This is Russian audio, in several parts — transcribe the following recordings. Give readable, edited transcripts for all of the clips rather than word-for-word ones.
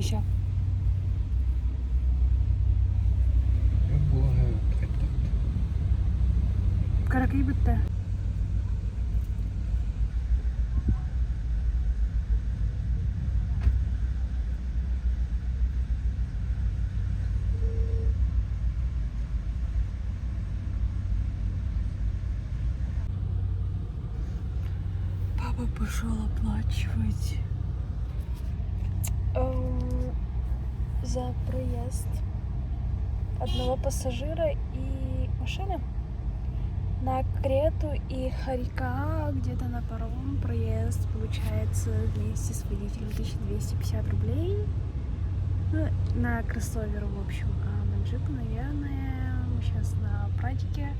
Все. Каракай бітті. Папа пошел оплачивать за проезд одного пассажира и машины на Крету и Харька, где-то на паром проезд получается вместе с водителем 1250 рублей. Ну, на кроссовер, в общем, а на джип, наверное, мы сейчас на практике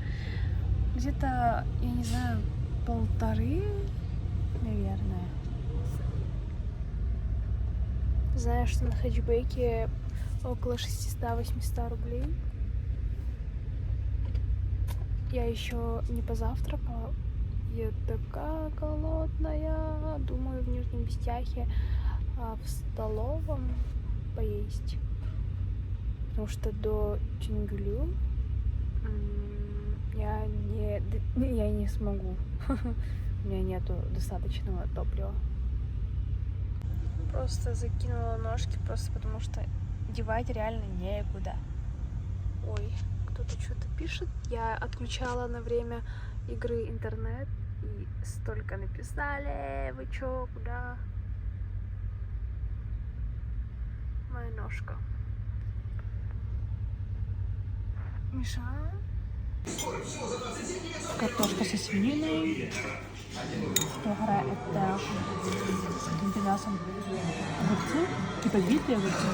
где-то, я не знаю, 1,5, наверное. Знаю, что на хэтчбеке около 600-800 рублей. Я еще не позавтракала. Я такая голодная. Думаю, в Нижнем Бестяхе в столовом поесть. Потому что до Тюнгюлю я не смогу. У меня нету достаточного топлива. Просто закинула ножки, просто потому что девать реально некуда. Ой, кто-то что-то пишет. Я отключала на время игры интернет, и столько написали. Вы чё, куда? Моя ножка. Миша. Картошка со свининой. Вторая это каким-то мясом. Огурцы. Типа битые огурцы.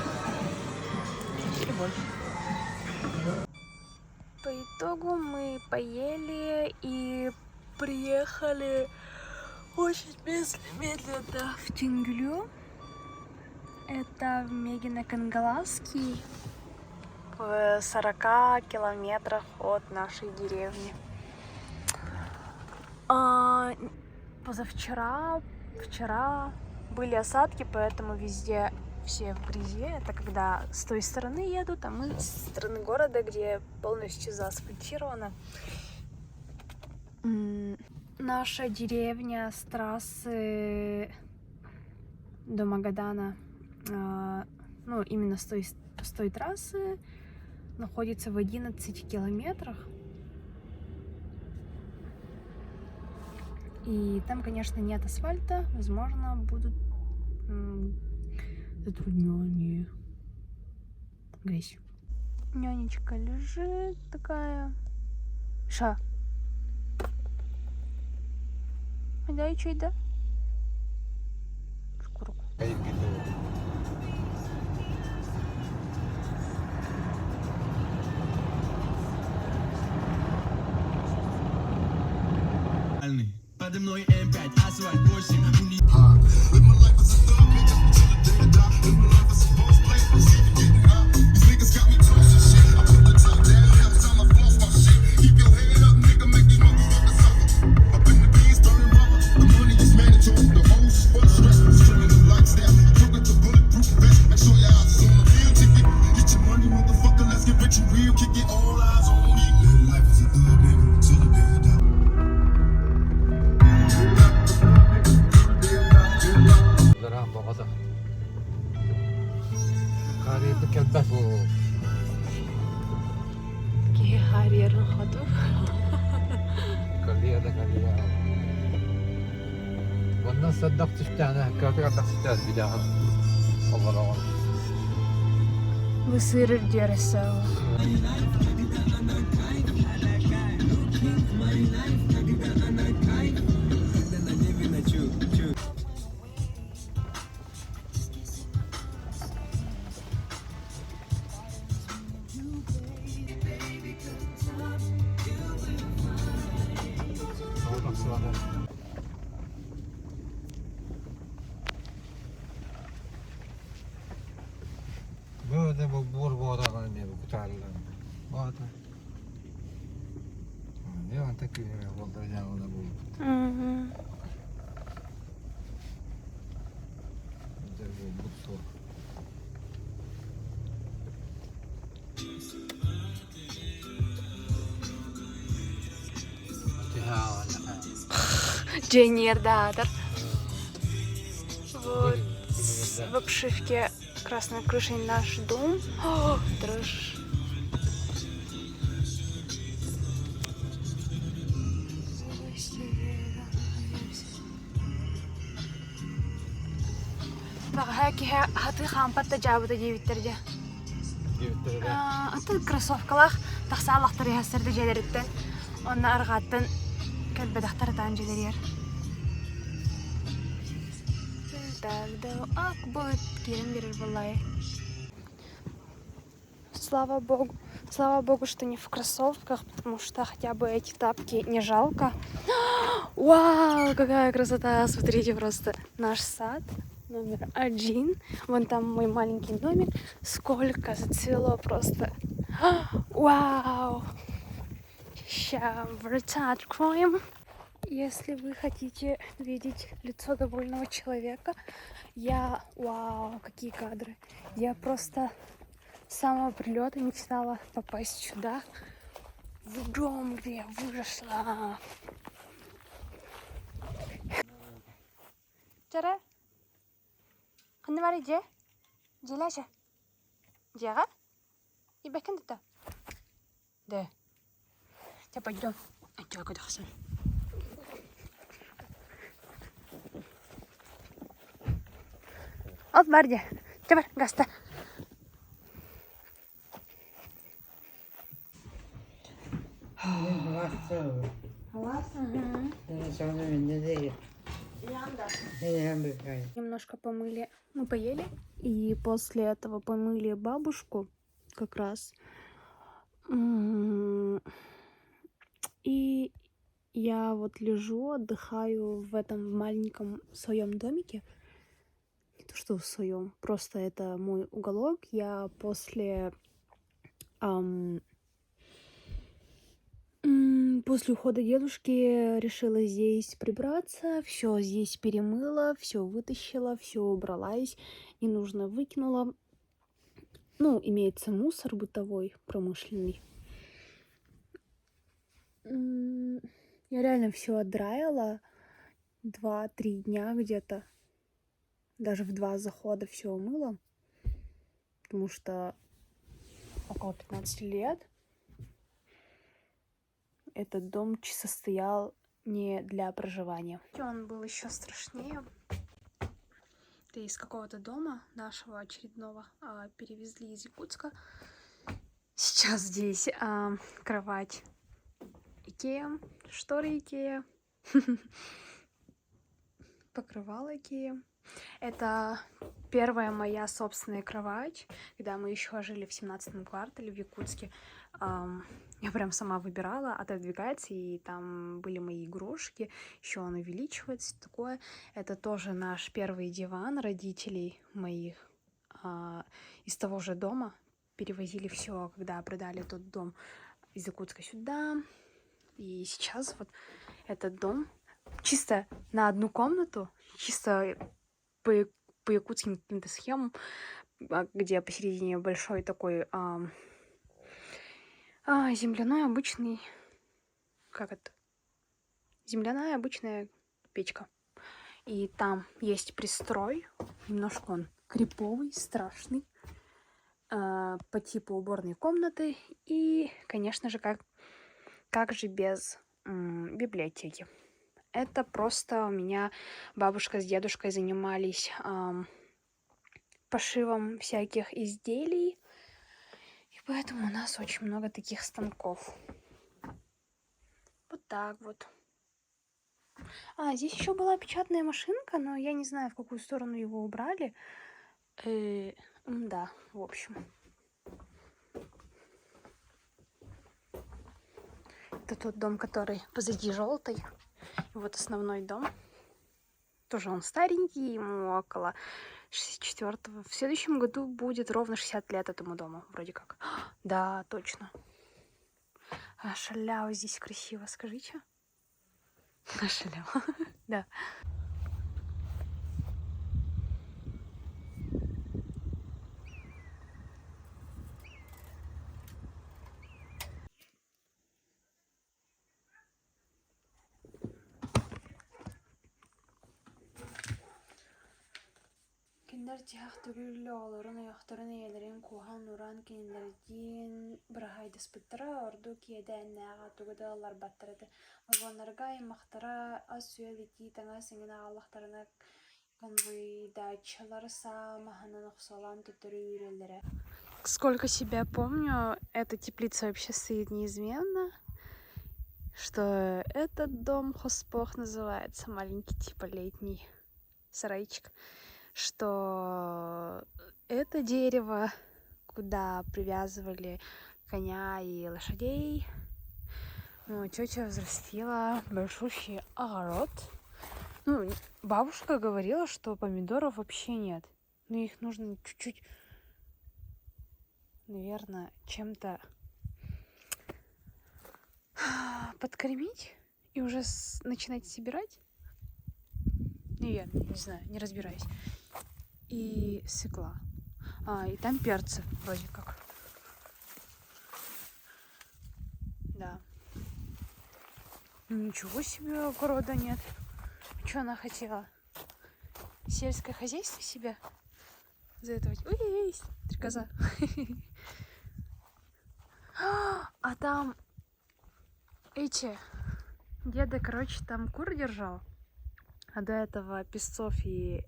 И больше. По итогу мы поели и приехали очень медленно в Тюнгюлю. Это в Мегино-Кангаласский, в 40 километрах от нашей деревни. Вчера были осадки, поэтому везде все в грязи. Это когда с той стороны едут, а мы с стороны города, где полностью заасфальтировано. Наша деревня с трассы до Магадана, ну именно с той трассы, находится в 11 километрах. И там, конечно, нет асфальта. Возможно, будут затруднения. Грязь. Нянечка лежит такая. Ша. Да и чё, да? Шкурку. Подо мной М5, асфальт 8. صدقت شفتها كاتب تحت بداها والله بصير الجرس سوا. böyle bu boğdalar ne bu kutarlar. Boğda. Ne var tek bir yolda yanında bu. Güzel bu mutlu. Генератор. Вот в обшивке красной крышей наш дом. О, дрожь. Багаки хаты хампатта жабыда жебиттерде. Это кроссовкалах тахсалахтар ясырды желериттен. Онна аргаттан кэлбедахтар таан желерер. Так, ак будет кирим берер булай. Слава богу, что не в кроссовках, потому что хотя бы эти тапки не жалко. Вау, какая красота! Смотрите просто наш сад номер 1. Вон там мой маленький домик. Сколько зацвело просто. Вау! Сейчас врата откроем. Если вы хотите видеть лицо довольного человека, Вау, какие кадры! Я просто с самого прилета мечтала попасть сюда, в дом, где я выросла. Чара? Ханны бар иде? Желаша? Жага? И бәкін дұта? Да. Я пойдем. Айтыға көдіқсын. Ал бар де. Жа бар, ғаста. Немножко помыли, мы поели, и после этого помыли бабушку как раз. И я вот лежу, отдыхаю в этом маленьком своем домике. Не то что в своем, просто это мой уголок. Я после ухода дедушки решила здесь прибраться, все здесь перемыла, все вытащила, все убралась, ненужно выкинула. Ну, имеется мусор бытовой, промышленный. Я реально все отдраила 2-3 дня где-то. Даже в 2 захода все умыла. Потому что около 15 лет этот дом состоял не для проживания. Он был еще страшнее. Это из какого-то дома нашего очередного перевезли из Якутска. Сейчас здесь кровать Икея, шторы Икея, покрывало Икея. Это первая моя собственная кровать, когда мы еще жили в 17-м квартале в Якутске. Я прям сама выбирала, отодвигается, и там были мои игрушки, еще он увеличивается, такое. Это тоже наш первый диван родителей моих из того же дома. Перевозили все, когда продали тот дом из Якутска сюда. И сейчас вот этот дом чисто на одну комнату, чисто по якутским каким-то схемам, где посередине большой такой земляной обычный, земляная обычная печка. И там есть пристрой, немножко он криповый, страшный, по типу уборной комнаты. И, конечно же, как же без библиотеки. Это просто у меня бабушка с дедушкой занимались пошивом всяких изделий. И поэтому у нас очень много таких станков. Вот так вот. Здесь еще была печатная машинка, но я не знаю, в какую сторону его убрали. Да, в общем. Это тот дом, который позади желтый. И вот основной дом. Тоже он старенький, ему около 64-го. В следующем году будет ровно 60 лет этому дому, вроде как. Да, точно. Шаляу здесь красиво, скажите. Шаляу, да. Kinder tihaq tügüllü oğların ayaktarın eyelerin kuhan nuran kinlerdiğin bırahaydı spıttıra ordu kiyeden nağa tügüdağlar battırdı. Vagonlarga aymaktara az süyeliti tanga singin ağalaktarına конвойдачылар самаһынан охсолан төтөрү үйреллере. Сколько себя помню, эта теплица вообще стоит неизменно. Что этот дом хоспох называется, маленький типа летний сарайчик. Что это дерево, куда привязывали коня и лошадей. Ну, тетя взрастила большущий огород. Ну, бабушка говорила, что помидоров вообще нет. Но их нужно чуть-чуть, наверное, чем-то подкормить и уже начинать собирать. Наверное, не знаю, не разбираюсь. И свекла. И там перцы вроде как. Да. Ничего себе, огорода нет. Что она хотела? Сельское хозяйство себя заэтовать? Ой, стрекоза. А там эти... Деда, короче, там кур держал. А до этого песцов и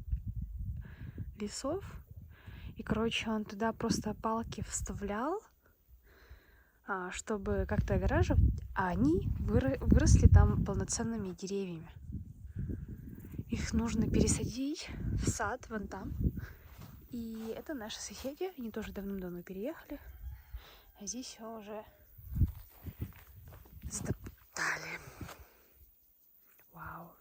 лесов. И, короче, он туда просто палки вставлял, чтобы как-то огораживать. А они выросли там полноценными деревьями. Их нужно пересадить в сад вон там. И это наши соседи. Они тоже давным-давно переехали. А здесь все уже затоптали. Вау.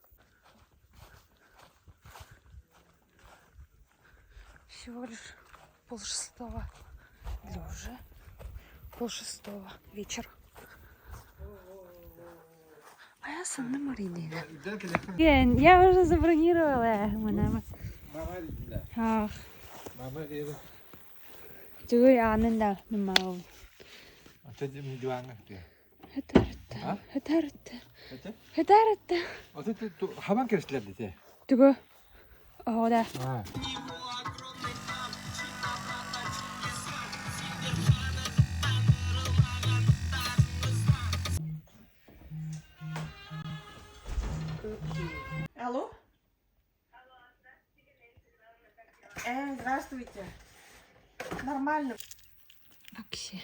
Всего лишь 5:30. Или уже 5:30 вечер. А я сама Марина. Я уже забронировала. Ах. Чего я ананда мамау. 어떻게 미주하는 게? Хатарта. Хатарта. 그렇지? Хатарта. 어떻게 또 하반기를 쓸려야 Чего? О, да. 아. Алло? Здравствуйте. Нормально. Акси.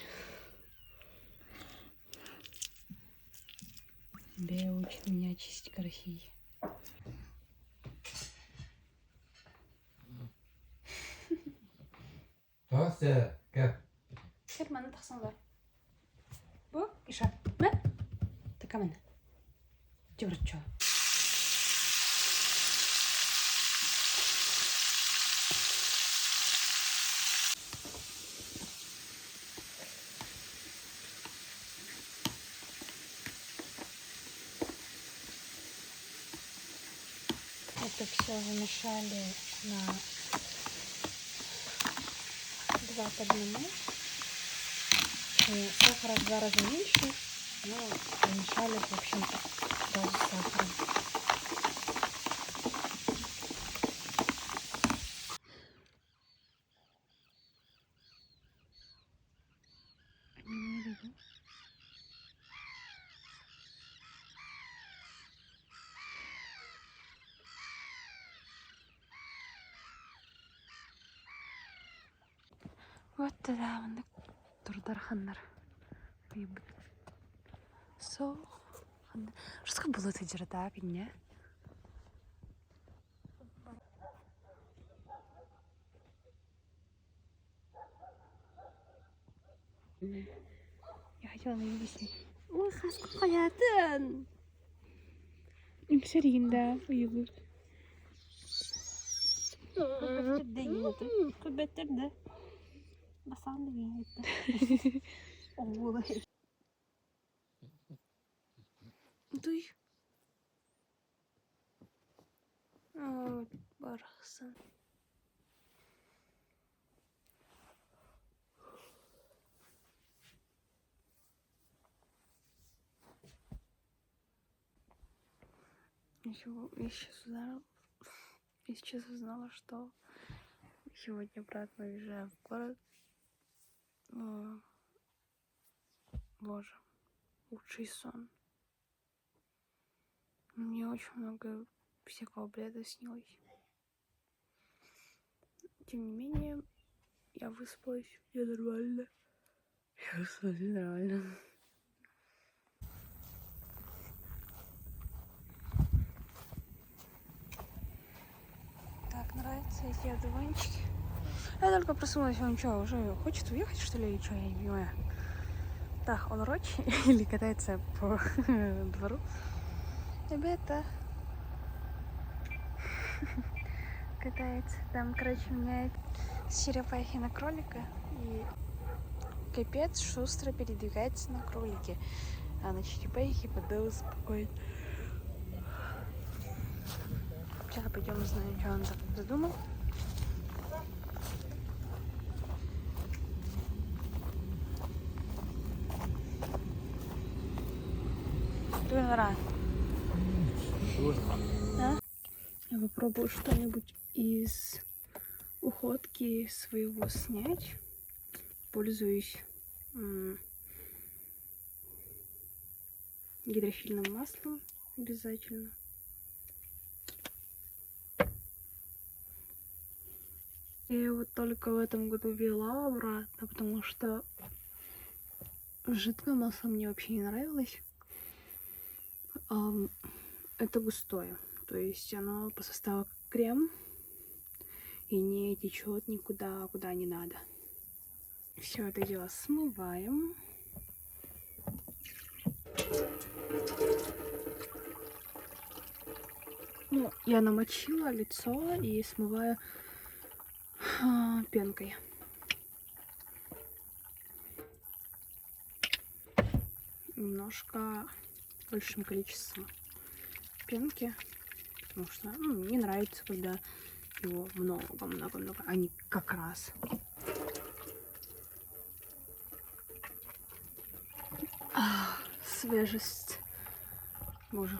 Бея учит меня чистить красиво. 좋았어. 그. Hermano, تحسن ذا. بو إيشا ما تكمل. جورتشو. Это все замешали на 2 к 1. И сахара в 2 раза меньше, но замешали, в общем-то, сразу с сахаром. Вот туда вон турдарханнар. Со. Что было это жерда пиня? Я хотела на весне. Ой, хаска хаятын. Имсерин, да, уйгур. Көбеттер да. Басанды гейнетті. Олай. Дуй. Вот, барахсан. Я сейчас узнала, что Сегодня обратно уезжаю в город. Боже, лучший сон. Мне очень много всякого бреда снилось. Тем не менее, я выспалась, я нормально. Я выспалась нормально. Так, нравятся эти одуванчики. Я только проснулась, он что, уже хочет уехать, что ли, или что, я не понимаю. Так, он рочь или катается по двору? Ребята, катается. Там, короче, меняет с черепахи на кролика. И капец шустро передвигается на кролике. А на черепахе подал успокоить. Сейчас пойдем узнаем, что он там задумал. А? Я попробую что-нибудь из уходки своего снять. Пользуюсь гидрофильным маслом обязательно. Я вот только в этом году ввела обратно, потому что жидкое масло мне вообще не нравилось. Это густое, то есть оно по составу как крем и не течет никуда, куда не надо. Все это дело смываем. Ну, я намочила лицо и смываю пенкой. Немножко большим количеством пенки, потому что мне нравится, когда его много-много-много, а не как раз. Свежесть. Боже.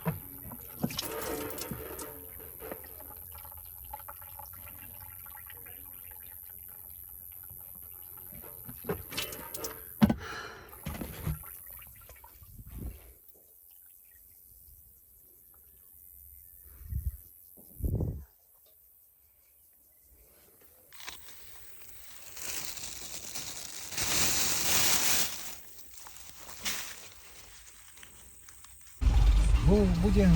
Будем.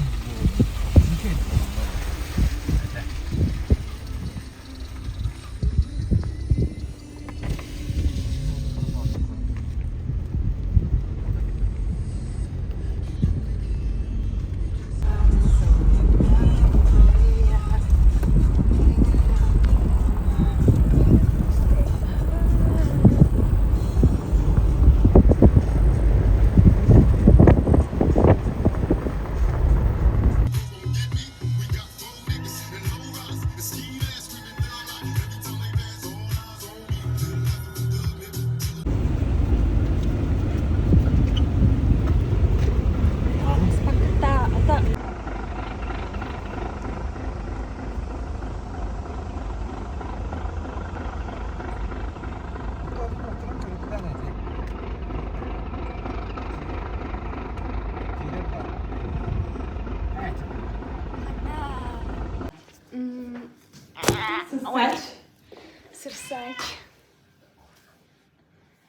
Сырсач.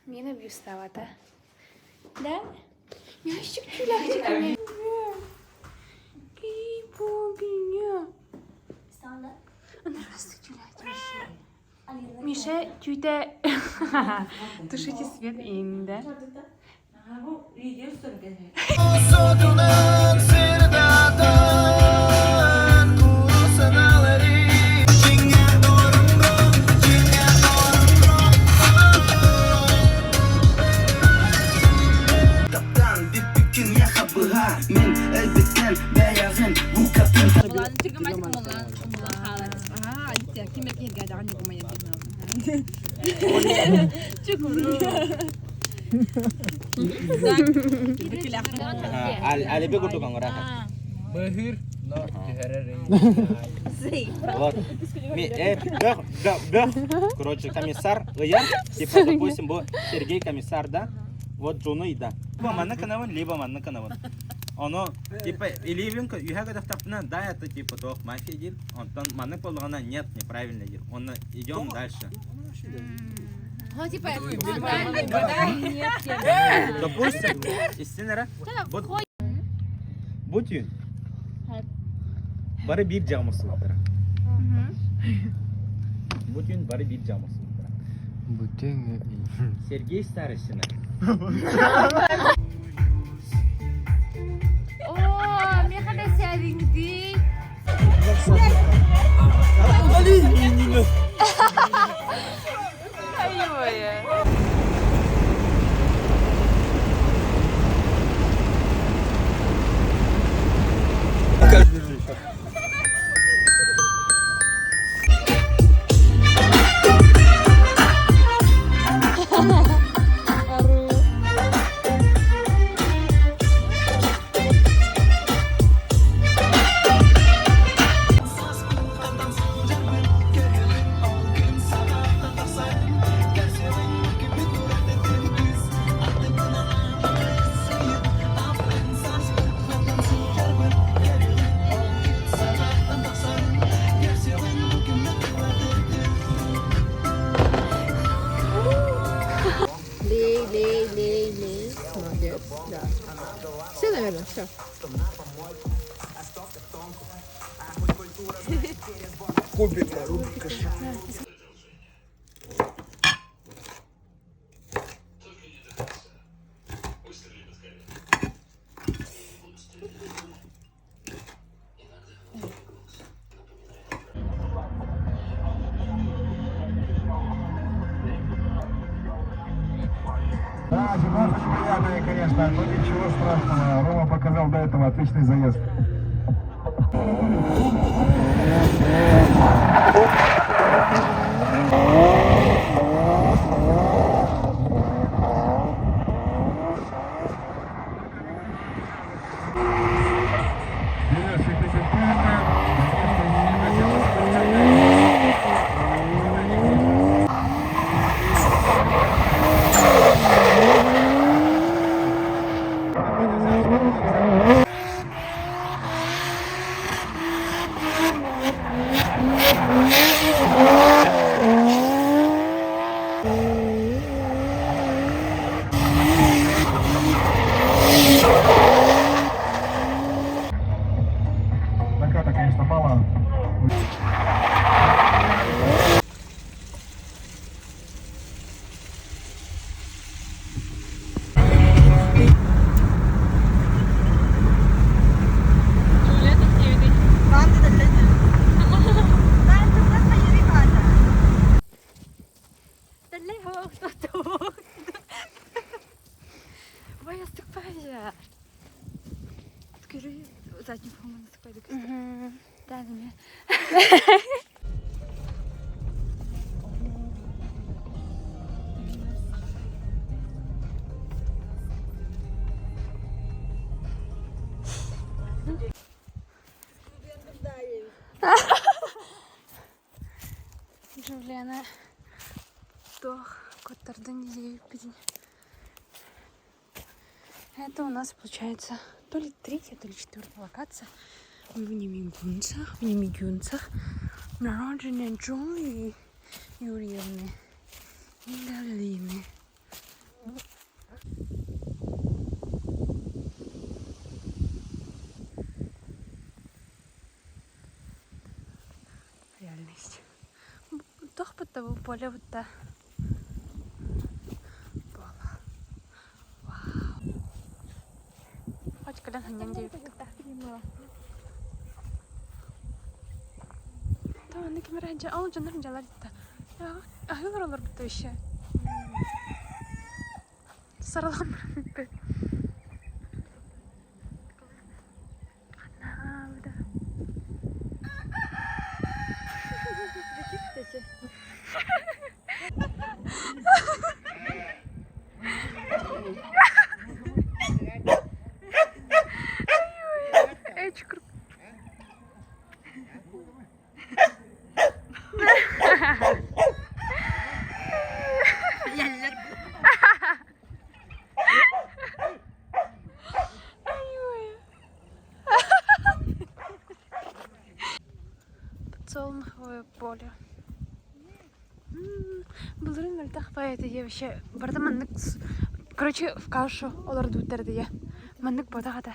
Mina вставата. Да? Ящик чуляхтиками. И бобиня. Здравствуй, чуляхтик. Миша, чуйте. Тушите свет инде. Ali be kutu kangora. Bahir. No, тигерери. Вот. Короче, комиссар, я, типа, допустим, был Сергей комиссар, да? Вот жену, да. Либо манна канаван, либо манна канаван. Оно, типа, или винка, юхага дафтапна, да, это типа doch мафия дир. Он там манна полгана, нет, неправильно дир. Он идем дальше. Допустим, истинара, вот, будь юн. Бары бир жамысылдыр. Будь бары бир жамысылдыр. Бүтін. Сергей Старосина. О, мне когда сядинди. Лей. Молодец, да. Все, наверное, все. Да, ситуация неприятная, конечно, но ничего страшного. Рома показал до этого отличный заезд. Наката, конечно, мало. Ой, наступайся. Скажи, заднюю форму наступай до костя. Да, мне. Жулена. Тох, Котардонизеев. Это у нас получается то ли третья, то ли четвертая локация в Немигюнцах. Народження Джої Юрьевны и Галины. Реальность. Тох по того поля вот та. Хоть колян ханьян девит. Tamam ne kamera hınca al canlar hıncalar gitti. Ya ahılar olur bitti işe. Sarılan bitti. Ana burada. Эй, чукр. более. Булрын өлтақ байыты де вообще. Барда маннык... Короче, в кашу олар дуттерді е. Маннык бода ғада.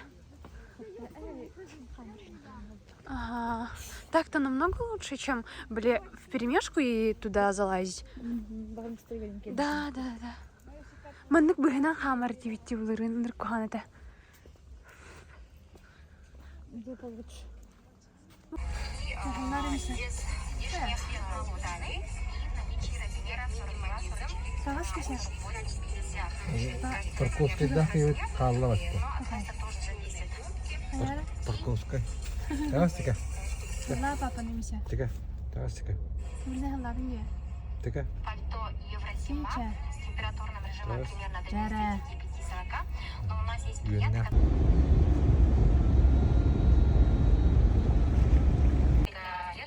Ага. Так-то намного лучше, чем, в перемешку и туда залазить. Да. Маннык бігінен хамар дивитті булрын ныркухан это. Где получше? Парковкада қалла басты. Парковка. Тағастыка. Сырла папа немесе. Тіка. Тағастыка. Мұрны ғалабын де. Тіка. Пальто Евросима с температурным режимом Раз. примерно до 35-40. Но у нас есть Юнна.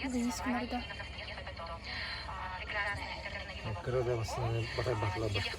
клиент, Денис Кунарда. Кырада басына бақай бақыла басты.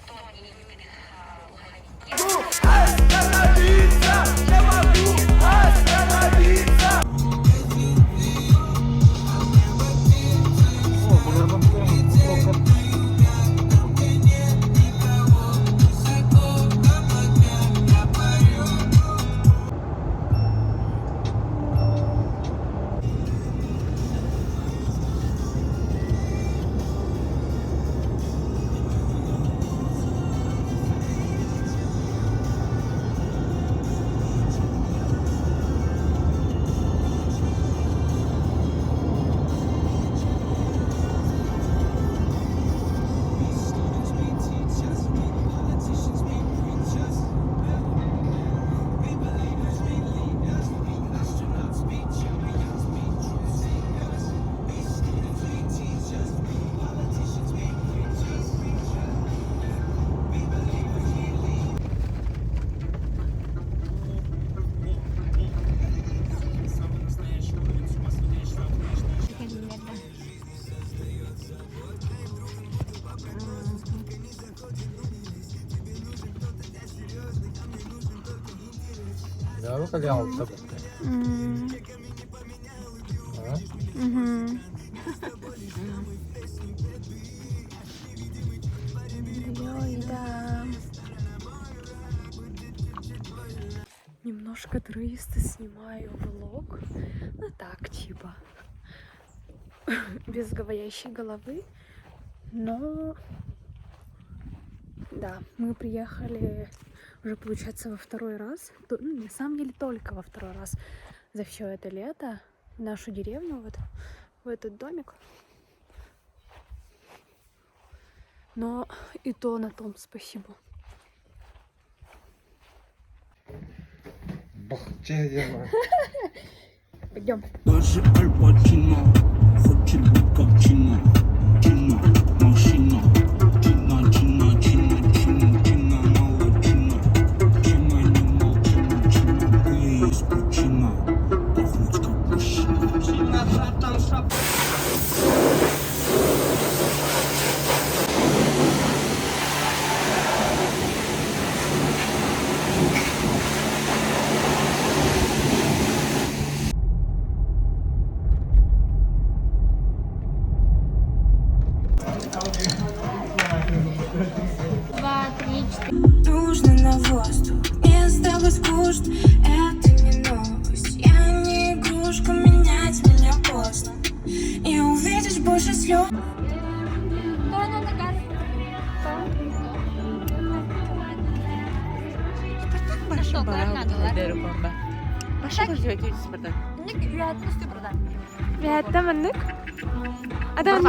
Да, ну как алты. Немножко трыисто снимаю влог. Ну так, типа. Без говорящей головы. Но... Да, мы приехали уже, получается, во второй раз. Ну, на самом деле, только во второй раз за все это лето в нашу деревню, вот в этот домик. Но и то на том спасибо. Бахче дела. Пойдем. Даже Аль Пачино хочет быть как Чино. Чино, машина. Чина, чина, чина, чина, чина, мало чина. Чина, не мол, чина, чина. Есть причина пахнуть как мужчина. Чина, братан, шап. Нужно на воздух, мне с тобой скучно. Это не новость, я не игрушка. Менять меня поздно, и увидишь больше слез. Рядом маннык. Адам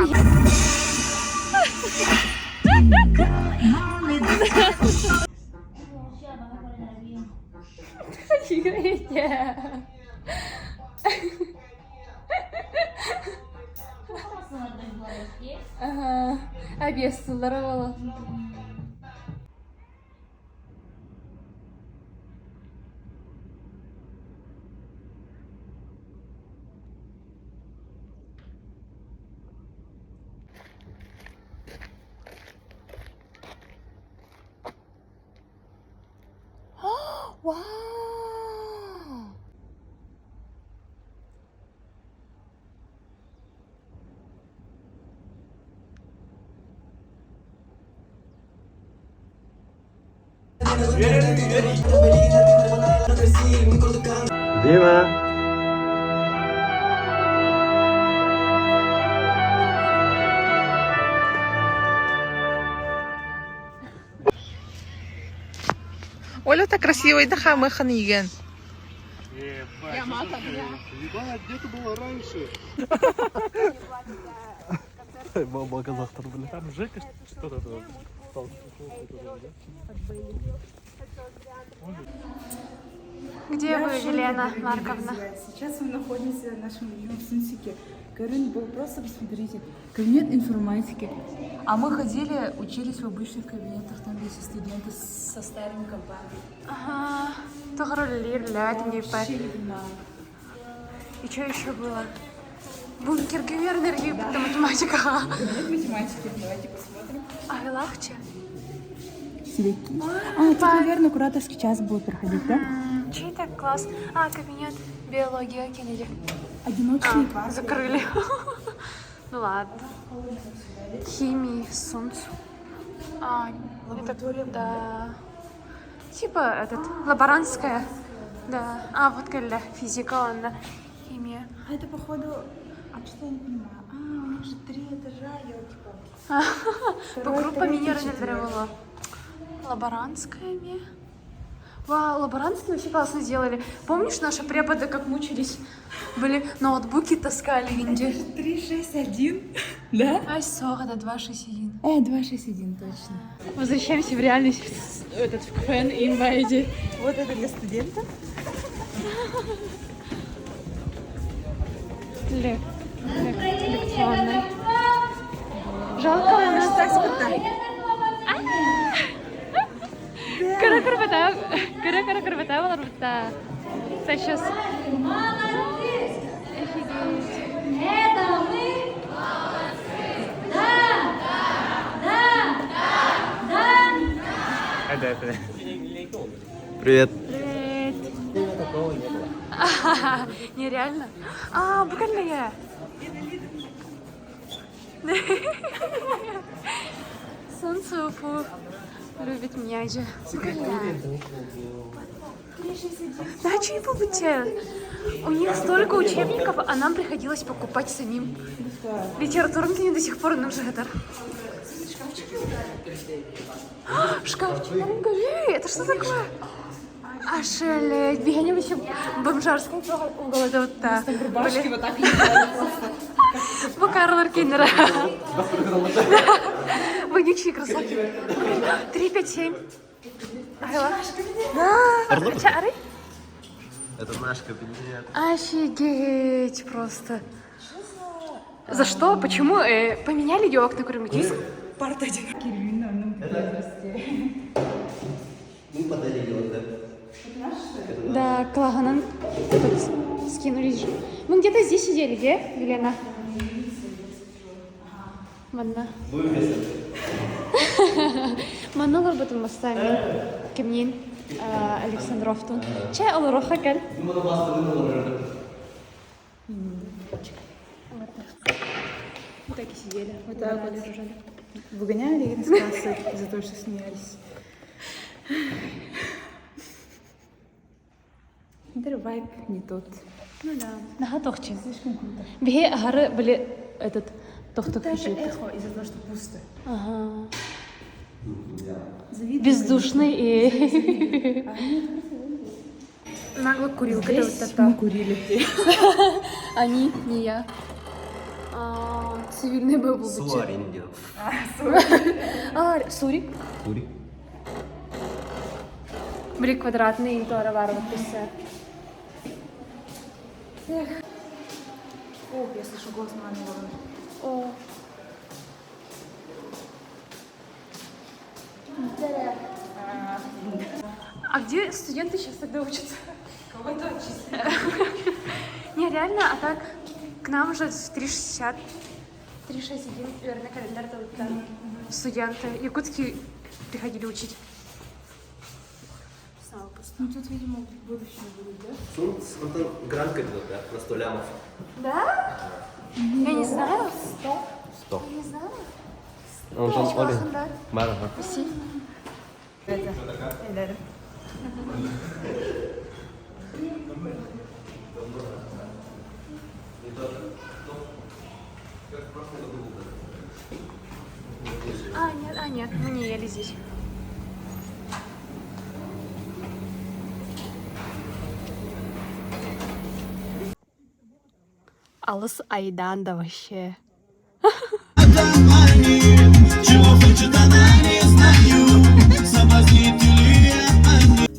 Ага. Объяснила вала. Вау! Дима. Оля так красиво, и даха мы ханиген. Где вы, Елена Марковна? Сейчас мы находимся в нашем любимом Сунсике. Карин, вы просто посмотрите, кабинет информатики. А мы ходили, учились в обычных кабинетах, там есть студенты со старыми компами. Ага, мне Вообще не понимаю. И что еще было? Бункер Гевернер, это математика. Кабинет математики, давайте посмотрим. А Велахче? Силяки. Тут, наверное, кураторский час будет проходить, да? Чей это класс? Кабинет биология Кеннеди. Одиночные парты. Закрыли. Ну ладно. Химии, солнцу. Лаборатория, да. Типа лаборантская. Да. Вот когда физика, ладно. Химия. А это, походу... что я не понимаю? У них же 3 этажа, ёлки-палки. По группам не разделила. Лаборантская ми. Вау, лаборантские вообще классно сделали. Помнишь, наши преподы как мучились? Были ноутбуки таскали везде. 361, да? Ай, сок, это 261. 261, точно. Возвращаемся в реальность, в КФН и инвайде. Вот это для студентов. Лекционный. Жалко, у нас так спектакль. Кара-кара-кара-кара валарбыта. Сейчас. Привет. Привет. Нереально. Буквально я. Солнце Уфу любит меня же. Да, что не побудет? У них столько учебников, а нам приходилось покупать самим. Литературный книги до сих пор нам же это. Шкафчик, это что такое? Шелесть, бегание вообще бомжарский угол, это вот та. Рубашки вот так не делали просто. Макарлер Киннера. Вонючие красавцы. 357. Чары? Это наш кабинет. Офигеть просто. За что? Почему? Поменяли ее окна, курим. Парта Мы подарили вот это. Да, Клаганан скинулись же. Мы где-то здесь сидели, где, Елена? Ладно. Манолар бутын мастами. Кемнин, Александровтун. Чай олороха кел. Вот так и сидели. Вот так вот лежали. Выгоняли их из класса за то, что смеялись. Вайб не тот. Ну да. Нага тохчи. Слишком круто. Бе агары были этот тохток. Даже эхо из-за того, что пусто. Ага. Завидно. Бездушный и... Нагло курил, когда вот это. Мы курили. Они, не я. Цивильный был Суарин делал. Сурик? Сурик. Были квадратные, и то варвар писать. Эх. О, я слышу голос мамы. О. А где студенты сейчас тогда учатся? Кого-то отчислили. Не, реально, а так к нам уже в 3.60, 3.61, верно, календарь там студенты якутские приходили учить. Ну тут, видимо, будущее будет, да? Ну там гранка идет, да? На 100 лямов. Да? Я не знаю. 100. Я не знаю. Он там Оля. Да. Мара. Спасибо. Это. Ederim. А, нет, мы не ели здесь. Алыс айдан да вообще. Чего хочет она, не знаю. Соблазнители они.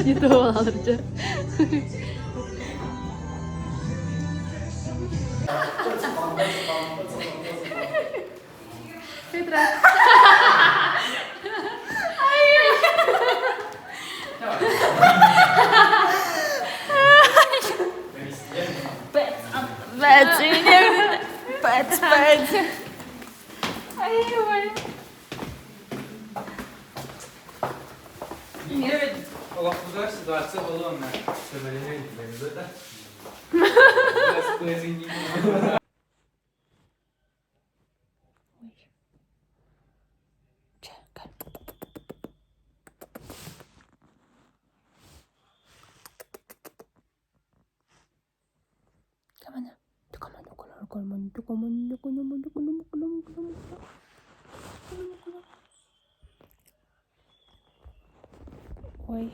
Не то алırca. Олафтар ситуация была на соболезнования, да? Ой.